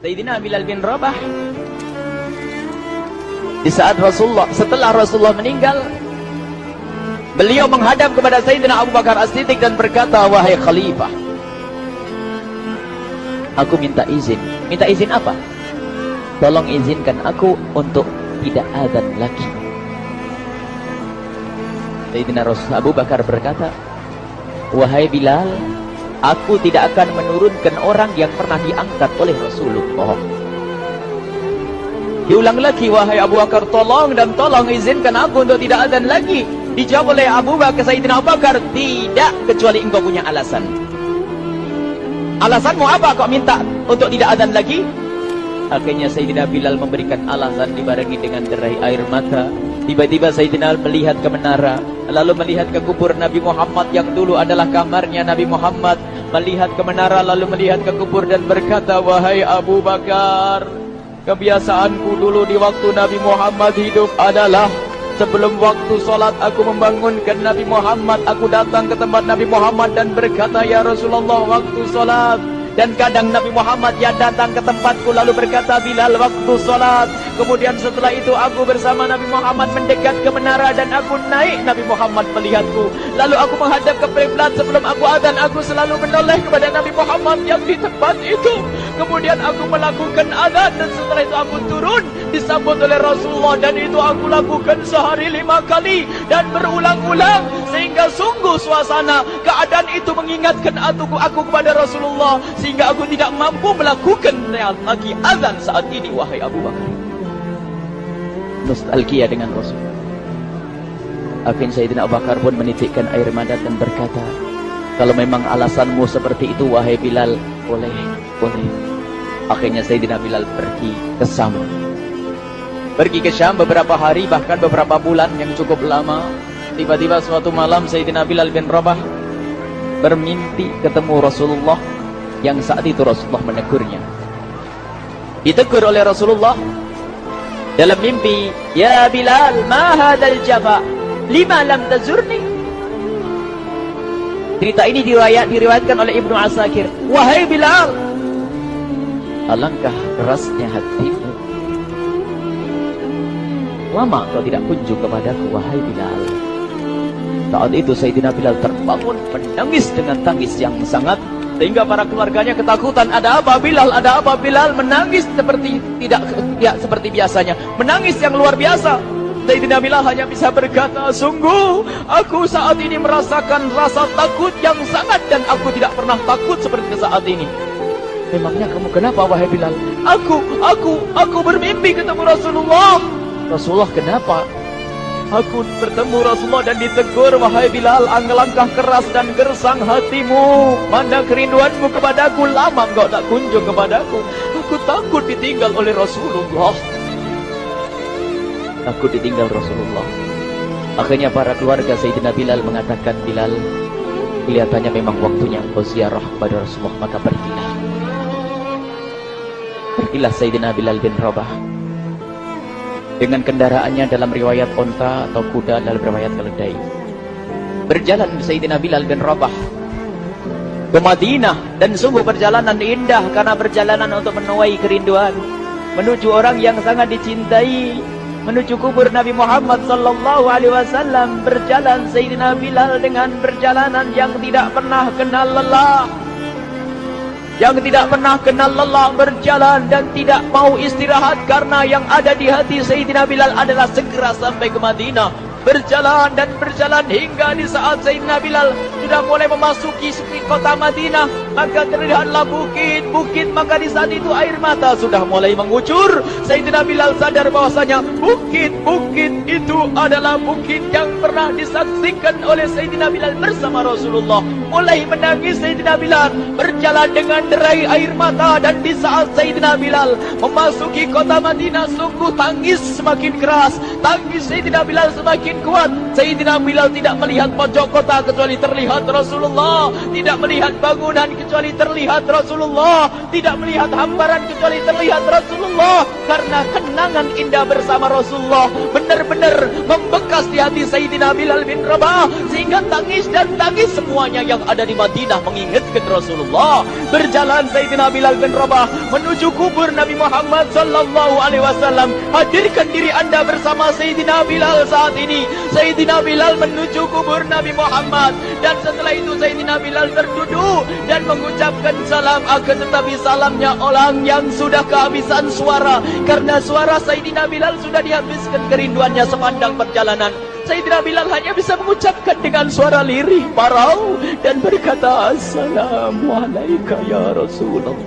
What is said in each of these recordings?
Sayyidina Bilal bin Rabah. Di saat setelah Rasulullah meninggal, beliau menghadap kepada Sayyidina Abu Bakar As-Siddiq dan berkata, wahai khalifah, aku minta izin. Minta izin apa? Tolong izinkan aku untuk tidak azan lagi. Sayyidina Abu Bakar berkata, wahai Bilal, aku tidak akan menurunkan orang yang pernah diangkat oleh Rasulullah. Diulang lagi, wahai Abu Bakar, tolong dan tolong izinkan aku untuk tidak azan lagi. Dijawab oleh Abu Bakar, Sayyidina Abu Bakar, tidak, kecuali engkau punya alasan. Alasanmu apa kau minta untuk tidak azan lagi? Akhirnya Sayyidina Bilal memberikan alasan dibarengi dengan derai air mata. Tiba-tiba Sayyidina melihat ke menara, lalu melihat ke kubur Nabi Muhammad yang dulu adalah kamarnya Nabi Muhammad. Melihat ke menara, lalu melihat ke kubur dan berkata, wahai Abu Bakar, kebiasaanku dulu di waktu Nabi Muhammad hidup adalah sebelum waktu sholat aku membangunkan Nabi Muhammad. Aku datang ke tempat Nabi Muhammad dan berkata, ya Rasulullah, waktu sholat. Dan kadang Nabi Muhammad yang datang ke tempatku lalu berkata, Bilal, waktu sholat. Kemudian setelah itu aku bersama Nabi Muhammad mendekat ke menara dan aku naik. Nabi Muhammad melihatku. Lalu aku menghadap ke kiblat. Sebelum aku azan, aku selalu menoleh kepada Nabi Muhammad yang di tempat itu. Kemudian aku melakukan azan dan setelah itu aku turun disambut oleh Rasulullah, dan itu aku lakukan sehari 5 kali dan berulang-ulang sehingga sungguh suasana keadaan itu mengingatkan aku kepada Rasulullah sehingga aku tidak mampu melakukan lagi azan saat ini. Wahai Abu Bakar, nostalgia dengan Rasul. Akhirnya Sayyidina Abu Bakar pun menitikkan air mata dan berkata, kalau memang alasanmu seperti itu wahai Bilal, boleh. Akhirnya Sayyidina Bilal pergi ke Syam beberapa hari, bahkan beberapa bulan yang cukup lama. Tiba-tiba suatu malam Sayyidina Bilal bin Rabah bermimpi ketemu Rasulullah, yang saat itu Rasulullah menegurnya. Ditegur oleh Rasulullah dalam mimpi, ya Bilal, ma hadzal jafa, lima lam tazurni. Cerita ini diriwayatkan oleh Ibnu Asakir. Wahai Bilal, alangkah kerasnya hatimu, lama kau tidak kunjung kepadaku wahai Bilal. Saat itu Sayyidina Bilal terbangun menangis dengan tangis yang sangat, sehingga para keluarganya ketakutan. Ada apa Bilal? Ada apa Bilal? Menangis seperti tidak seperti biasanya, menangis yang luar biasa. Sayyidina Bilal hanya bisa berkata, sungguh aku saat ini merasakan rasa takut yang sangat, dan aku tidak pernah takut seperti saat ini. Memangnya kamu kenapa wahai Bilal? Aku bermimpi ketemu Rasulullah. Rasulullah kenapa? Aku bertemu Rasulullah dan ditegur, wahai Bilal, alangkah keras dan gersang hatimu. Mana kerinduanmu kepadaku, lama engkau tak kunjung kepadaku. Aku takut ditinggal oleh Rasulullah. Aku ditinggal Rasulullah. Akhirnya para keluarga Sayyidina Bilal mengatakan, Bilal, kelihatannya memang waktunya engkau ziarah kepada Rasulullah, maka pergilah. Pergilah Sayyidina Bilal bin Rabah dengan kendaraannya, dalam riwayat onta atau kuda, dalam riwayat keledai. Berjalan Sayyidina Bilal bin Rabah ke Madinah, dan sungguh perjalanan indah karena perjalanan untuk menuai kerinduan, menuju orang yang sangat dicintai, menuju kubur Nabi Muhammad sallallahu alaihi wasallam. Berjalan Sayyidina Bilal dengan perjalanan yang tidak pernah kenal lelah, berjalan dan tidak mau istirahat, karena yang ada di hati Sayyidina Bilal adalah segera sampai ke Madinah. Berjalan dan berjalan hingga di saat Sayyidina Bilal sudah mulai memasuki kota Madinah, maka terlihatlah bukit, maka di saat itu air mata sudah mulai mengucur. Sayyidina Bilal sadar bahwasanya bukit-bukit itu adalah bukit yang pernah disaksikan oleh Sayyidina Bilal bersama Rasulullah. Mulai menangis Sayyidina Bilal, berjalan dengan derai air mata, dan di saat Sayyidina Bilal memasuki kota Madinah, sungguh tangis semakin keras, tangis Sayyidina Bilal semakin kuat. Sayyidina Bilal tidak melihat pojok kota kecuali terlihat Rasulullah, tidak melihat bangunan kecuali terlihat Rasulullah, tidak melihat hamparan kecuali terlihat Rasulullah. Karena kenangan indah bersama Rasulullah benar-benar membekas di hati Sayyidina Bilal bin Rabah, sehingga tangis dan tangis semuanya yang ada di Madinah mengingatkan Rasulullah. Berjalan Sayyidina Bilal bin Rabah menuju kubur Nabi Muhammad sallallahu alaihi wasallam. Hadirkan diri Anda bersama Sayyidina Bilal saat ini. Sayyidina Bilal menuju kubur Nabi Muhammad, dan setelah itu Sayyidina Bilal terduduk dan mengucapkan salam, akan tetapi salamnya orang yang sudah kehabisan suara, karena suara Sayyidina Bilal sudah dihabiskan kerinduannya sepanjang perjalanan. Sayyidina Bilal hanya bisa mengucapkan dengan suara lirih parau dan berkata, Assalamualaikum ya Rasulullah,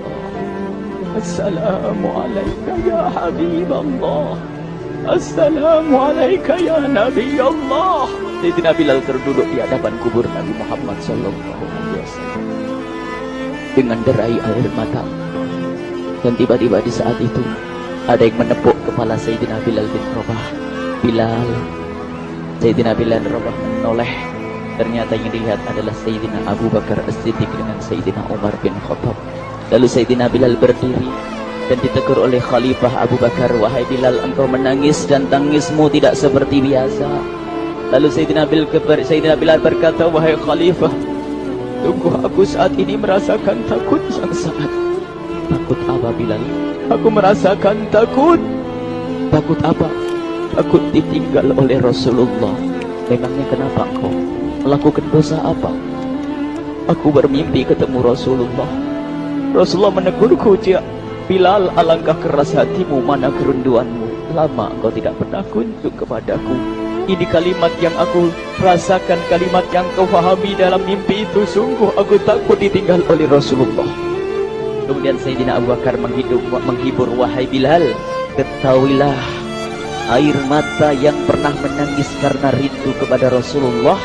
Assalamualaikum ya Habiballah, Assalamualaikum ya Nabi Allah. Sayyidina Bilal terduduk di hadapan kubur Nabi Muhammad sallallahu alaihi wasallam dengan derai air mata. Dan tiba-tiba di saat itu ada yang menepuk kepala Sayyidina Bilal bin Rabah. Bilal. Sayyidina Bilal bin Rabah menoleh. Ternyata yang dilihat adalah Sayyidina Abu Bakar As-Siddiq dengan Sayyidina Umar bin Khattab. Lalu Sayyidina Bilal berdiri dan ditegur oleh Khalifah Abu Bakar, wahai Bilal, engkau menangis dan tangismu tidak seperti biasa. Lalu Sayyidina Bilal berkata, wahai Khalifah, sungguh aku saat ini merasakan takut yang sangat. Takut apa Bilal? Aku merasakan takut. Takut apa? Takut ditinggal oleh Rasulullah. Memangnya kenapa engkau? Melakukan dosa apa? Aku bermimpi ketemu Rasulullah. Rasulullah menegurku, Bilal, alangkah keras hatimu, mana kerunduanmu. Lama engkau tidak pernah kunjung kepadaku. Ini kalimat yang aku rasakan, kalimat yang kau fahami dalam mimpi itu. Sungguh aku takut ditinggal oleh Rasulullah. Kemudian Sayyidina Abu Bakar menghibur, wahai Bilal, ketahuilah, air mata yang pernah menangis karena rindu kepada Rasulullah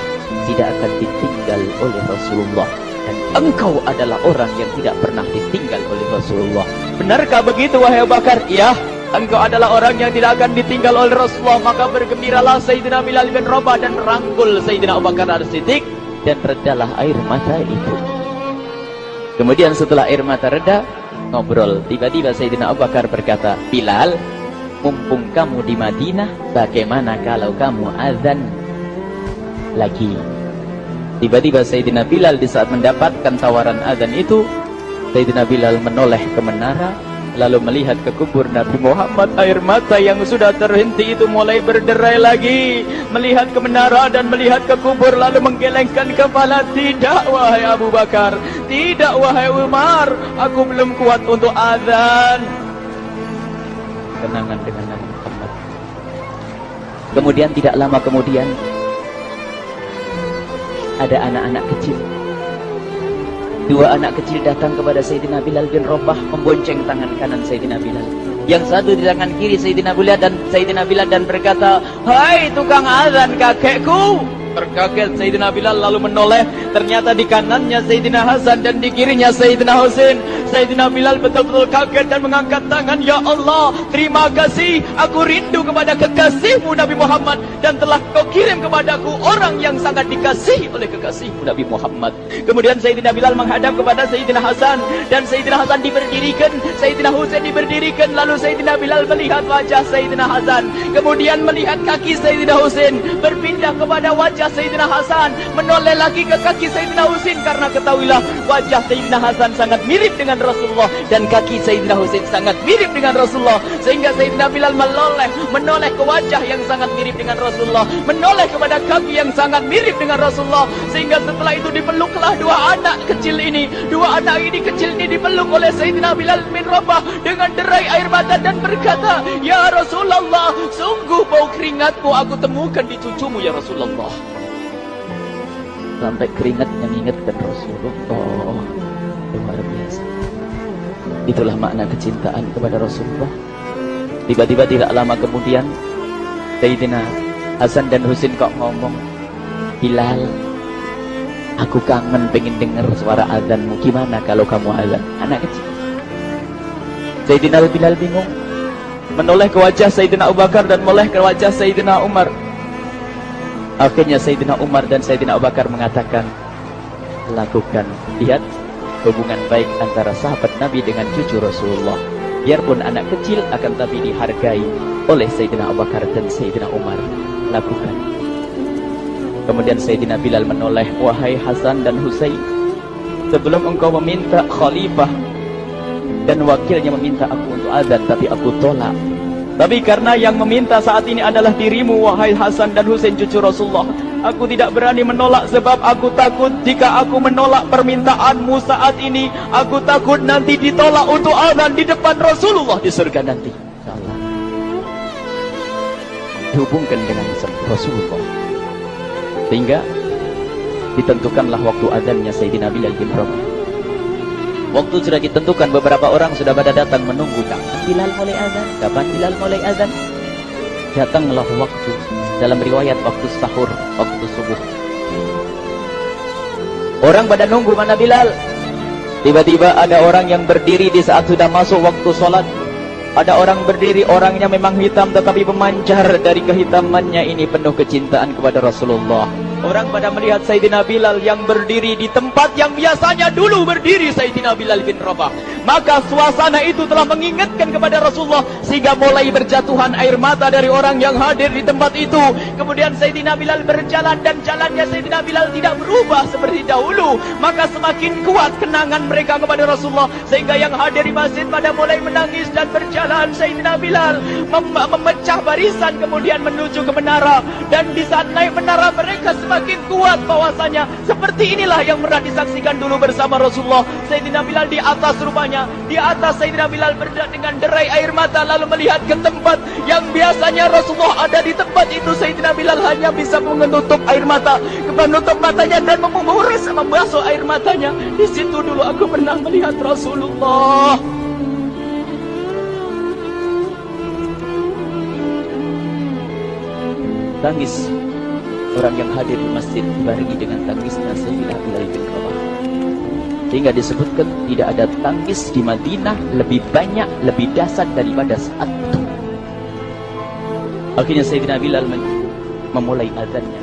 tidak akan ditinggal oleh Rasulullah. Dan engkau adalah orang yang tidak pernah ditinggal oleh Rasulullah. Benarkah begitu wahai Abu Bakar? Ya, engkau adalah orang yang tidak akan ditinggal oleh Rasulullah. Maka bergembiralah Sayyidina Bilal bin Rabah dan merangkul Sayyidina Abu Bakar As-Siddiq, dan redalah air mata itu. Kemudian setelah air mata reda, ngobrol. Tiba-tiba Sayyidina Abu Bakar berkata, Bilal, mumpung kamu di Madinah, bagaimana kalau kamu azan lagi? Tiba-tiba Sayyidina Bilal di saat mendapatkan tawaran azan itu, Sayyidina Bilal menoleh ke menara, lalu melihat ke kubur Nabi Muhammad. Air mata yang sudah terhenti itu mulai berderai lagi. Melihat ke menara dan melihat ke kubur, lalu menggelengkan kepala. Tidak wahai Abu Bakar, tidak wahai Umar, aku belum kuat untuk azan. Kenangan dengan Nabi Muhammad. Kemudian tidak lama kemudian ada anak-anak kecil. Dua anak kecil datang kepada Sayyidina Bilal bin Rabah, membonceng tangan kanan Sayyidina Bilal. Yang satu di tangan kiri Sayyidina Bilal dan berkata, hai tukang azan kakekku. Terkaget Sayyidina Bilal lalu menoleh. Ternyata di kanannya Sayyidina Hasan dan di kirinya Sayyidina Husain. Sayyidina Bilal betul-betul kaget dan mengangkat tangan. Ya Allah, terima kasih. Aku rindu kepada kekasihmu Nabi Muhammad, dan telah kau kirim kepadaku orang yang sangat dikasihi oleh kekasihmu Nabi Muhammad. Kemudian Sayyidina Bilal menghadap kepada Sayyidina Hasan, dan Sayyidina Hasan diberdirikan, Sayyidina Husain diberdirikan. Lalu Sayyidina Bilal melihat wajah Sayyidina Hasan, kemudian melihat kaki Sayyidina Husain, berpindah kepada wajah Sayyidina Hasan, menoleh lagi ke kaki Sayyidina Husain. Karena ketahuilah, wajah Sayyidina Hasan sangat mirip dengan Rasulullah, dan kaki Sayyidina Husain sangat mirip dengan Rasulullah. Sehingga Sayyidina Bilal menoleh ke wajah yang sangat mirip dengan Rasulullah, menoleh kepada kaki yang sangat mirip dengan Rasulullah. Sehingga setelah itu dipeluklah dua anak kecil ini. Dua anak ini kecil ini dipeluk oleh Sayyidina Bilal bin Rabah dengan derai air mata dan berkata, ya Rasulullah, sungguh bau keringatmu aku temukan di cucumu ya Rasulullah. Sampai keringat yang mengingatkan Rasulullah. Luar biasa. Itulah makna kecintaan kepada Rasulullah. Tiba-tiba tidak lama kemudian Sayyidina Hasan dan Husain kok ngomong, Bilal, aku kangen pengen dengar suara azanmu. Gimana kalau kamu azan? Anak kecil. Sayyidina Bilal bingung, menoleh ke wajah Sayyidina Abu Bakar dan menoleh ke wajah Sayyidina Umar. Akhirnya Sayyidina Umar dan Sayyidina Abu Bakar mengatakan, lakukan. Lihat, hubungan baik antara sahabat Nabi dengan cucu Rasulullah. Biarpun anak kecil akan tapi dihargai oleh Sayyidina Abu Bakar dan Sayyidina Umar. Lakukan. Kemudian Sayyidina Bilal menoleh, wahai Hasan dan Husain, sebelum engkau meminta khalifah dan wakilnya meminta aku untuk azan, tapi aku tolak. Tapi karena yang meminta saat ini adalah dirimu, wahai Hasan dan Husain cucu Rasulullah, aku tidak berani menolak, sebab aku takut jika aku menolak permintaanmu saat ini, aku takut nanti ditolak untuk azan di depan Rasulullah di surga nanti. Insyaallah. Dihubungkan dengan Rasulullah, sehingga ditentukanlah waktu azannya Sayyidina Bilal bin Rabah. Waktu sudah ditentukan, beberapa orang sudah pada datang menunggu, kapan Bilal mulai azan? Kapan Bilal mulai azan? Datanglah waktu, dalam riwayat waktu sahur, waktu subuh. Orang pada nunggu mana Bilal. Tiba-tiba ada orang yang berdiri di saat sudah masuk waktu sholat. Ada orang berdiri, orangnya memang hitam tetapi pemancar dari kehitamannya ini penuh kecintaan kepada Rasulullah. Orang pada melihat Sayyidina Bilal yang berdiri di tempat yang biasanya dulu berdiri Sayyidina Bilal bin Rabah. Maka suasana itu telah mengingatkan kepada Rasulullah, sehingga mulai berjatuhan air mata dari orang yang hadir di tempat itu. Kemudian Sayyidina Bilal berjalan, dan jalannya Sayyidina Bilal tidak berubah seperti dahulu. Maka semakin kuat kenangan mereka kepada Rasulullah, sehingga yang hadir di masjid pada mulai menangis dan berjalan. Sayyidina Bilal memecah barisan kemudian menuju ke menara, dan di saat naik menara mereka semakin kuat bahwasanya seperti inilah yang pernah disaksikan dulu bersama Rasulullah. Sayyidina Bilal di atas rupanya, di atas Sayyidina Bilal dengan derai air mata, lalu melihat ke tempat yang biasanya Rasulullah ada di tempat itu. Sayyidina Bilal hanya bisa menutup air mata, menutup matanya dan membasuh air matanya. Di situ dulu aku pernah melihat Rasulullah. Tangis orang yang hadir di masjid dibarengi dengan tangisnya Sayyidina Bilal bin Rabah. Sehingga disebutkan tidak ada tangis di Madinah lebih banyak, lebih dahsyat daripada saat itu. Akhirnya Sayyidina Bilal memulai azannya.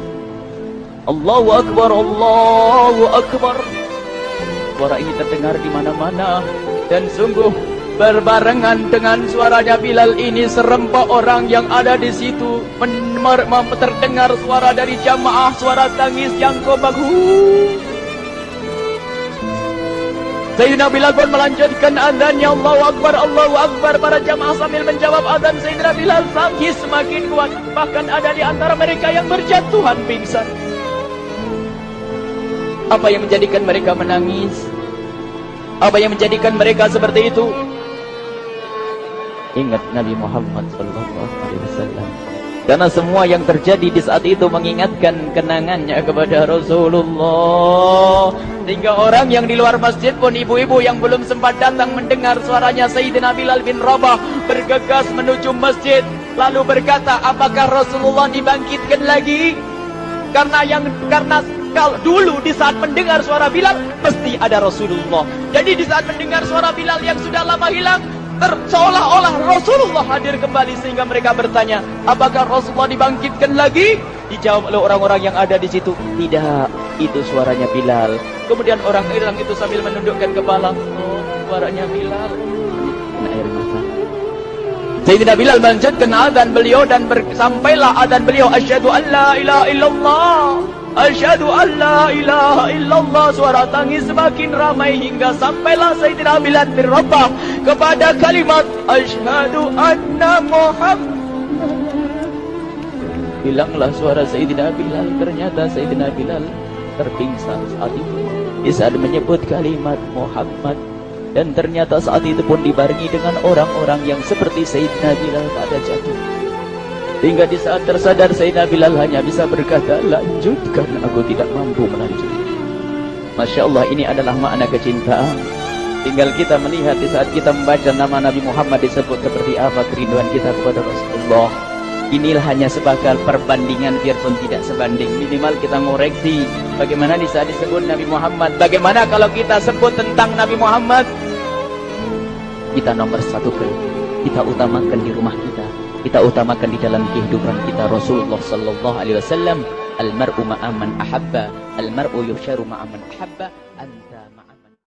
Allahu Akbar, Allahu Akbar. Suara ini terdengar di mana-mana, dan sungguh berbarengan dengan suaranya Bilal ini serempak orang yang ada di situ terdengar suara dari jamaah, suara tangis yang kobagu. Sayyidina Bilal pun melanjutkan azannya, Allahu Akbar, Allahu Akbar. Para jamaah sambil menjawab azan Sayyidina Bilal, tangis semakin kuat. Bahkan ada di antara mereka yang berjatuhan pingsan. Apa yang menjadikan mereka menangis? Apa yang menjadikan mereka seperti itu? Ingat Nabi Muhammad SAW. Karena semua yang terjadi di saat itu mengingatkan kenangannya kepada Rasulullah. Sehingga orang yang di luar masjid pun, ibu-ibu yang belum sempat datang mendengar suaranya Sayyidina Bilal bin Rabah, bergegas menuju masjid, lalu berkata, apakah Rasulullah dibangkitkan lagi? Karena kalau dulu di saat mendengar suara Bilal pasti ada Rasulullah. Jadi di saat mendengar suara Bilal yang sudah lama hilang, seolah-olah Rasulullah hadir kembali, sehingga mereka bertanya, apakah Rasulullah dibangkitkan lagi? Dijawab oleh orang-orang yang ada di situ, tidak, itu suaranya Bilal. Kemudian orang-orang itu sambil menundukkan kepala, oh, suaranya Bilal. Kena air mata. Sayyidina Bilal melanjutkan azan beliau, dan sampailah azan beliau, asyhadu an la ilaha illallah, asyhadu an la ilaha illallah. Suara tangis semakin ramai hingga sampailah Sayyidina Bilal bin Rabah kepada kalimat asyhadu anna Muhammad. Hilanglah suara Sayyidina Bilal. Ternyata Sayyidina Bilal terpingsan saat itu di saat menyebut kalimat Muhammad. Dan ternyata saat itu pun dibarengi dengan orang-orang yang seperti Sayyidina Bilal pada jatuh. Hingga di saat tersadar Sayyidina Bilal hanya bisa berkata, lanjutkan, aku tidak mampu melanjutkan. Masya Allah, ini adalah makna kecintaan. Tinggal kita melihat di saat kita membaca nama Nabi Muhammad disebut seperti apa kerinduan kita kepada Rasulullah. Inilah hanya sebagai perbandingan, biarpun tidak sebanding. Minimal kita ngoreksi bagaimana di saat disebut Nabi Muhammad. Bagaimana kalau kita sebut tentang Nabi Muhammad? Kita nomor satu, kita utamakan di rumah kita. Kita utamakan di dalam kehidupan kita Rasulullah sallallahu alaihi wasallam. Al-mar'u ma'a man ahabba, al-mar'u yusharu ma'a man ahabba, anta